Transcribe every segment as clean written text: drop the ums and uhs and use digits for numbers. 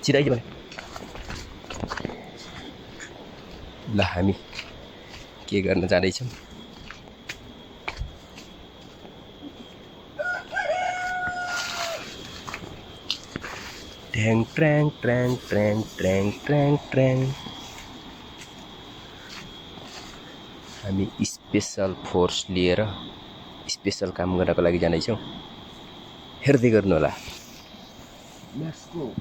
छिराइज भने ल हामी के गर्न जाँदैछौँ ट्याङ ट्र्याङ ट्र्याङ ट्र्याङ ट्र्याङ ट्र्याङ ट्र्याङ हामी स्पेसल फोर्स लिएर स्पेसल काम गर्नको लागि जाँदैछौँ हेर्दै गर्नु होला लेट्स गो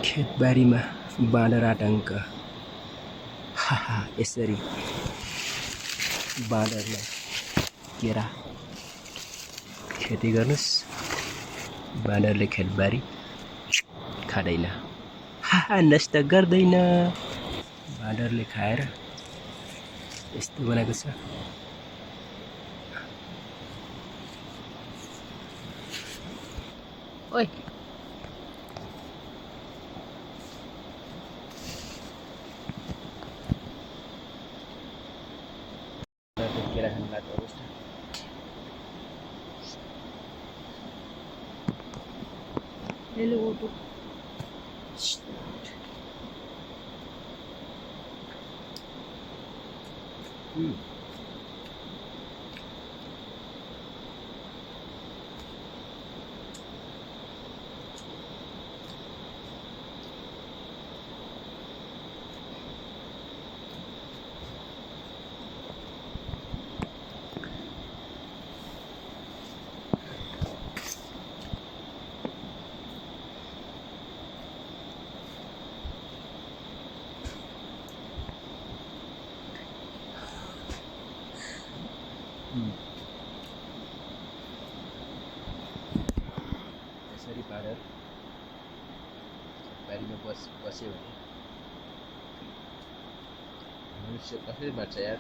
खेतबारीमा बाँदर आतङ्क हाहा यसरी बाँदरलाई केरा खेती गर्नुस् बाँदरले खेतबारी खाँदैन हाहा नष्ट गर्दैन बाँदरले खाएर यस्तो बनाएको छ ओइ केरा खानु लाग्यो अवस्था Hello, auto. यसरी बाँदर बारीमा बस्यो भने मनुष्य कसरी मार्छ यार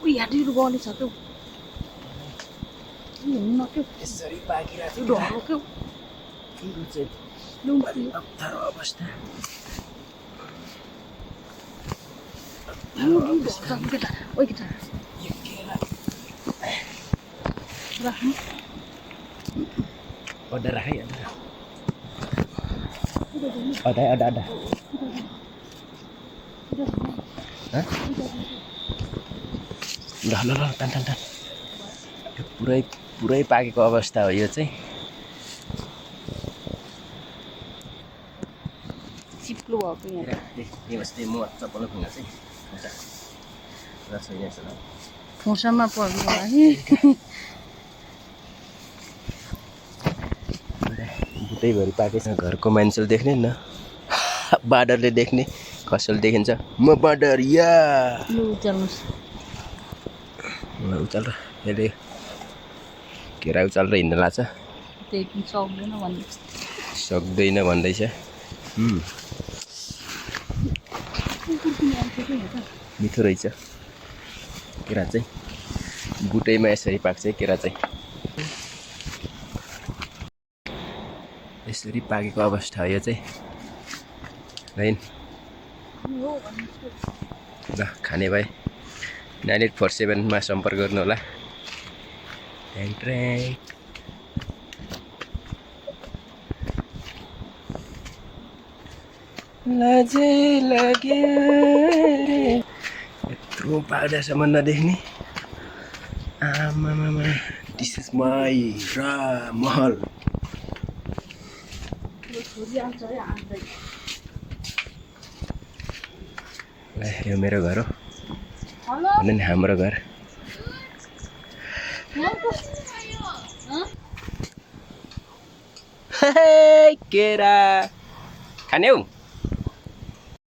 Ui, यहाँनिर गर्ने छ क्या हुन्न क्या यसरी पाकिरहेको थियो डर क्या यो चाहिँ अप्ठ्यारो अवस्था ओइ केटा राख्नु अड्डा राख है अड्डा अड्डा अड्डा ल ल ल तान तान तान यो पुरै पाकेको अवस्था हो यो चाहिँ चिप्लो भएको यहाँ म चप्पल खुङ्गा चाहिँ खोसामा पर्नु होला कि गुटैभरि पाकेको छ घरको मान्छेले देख्ने न बाँदरले देख्ने कसैले देखिन्छ म बाँदर या लु उचाल्नुहोस् उचाल र यसले केरा उचाल र हिँड्न लाग्छ त्यही पनि सक्दैन भन्नु सक्दैन भन्दैछ मिठो रहेछ केरा चाहिँ गुटैमा यसरी पाक्छ केरा चाहिँ यसरी पाकेको अवस्था हो यो चाहिँ है ल खाने भए 9847 मा सम्पर्क गर्नु होला लाजे लाग्यो रे यत्रो पाक्दासम्म नदेख्ने आमामामा दिस इज माई महल यो मेरो घर हो भन नि हाम्रो घर केरा खाने हौ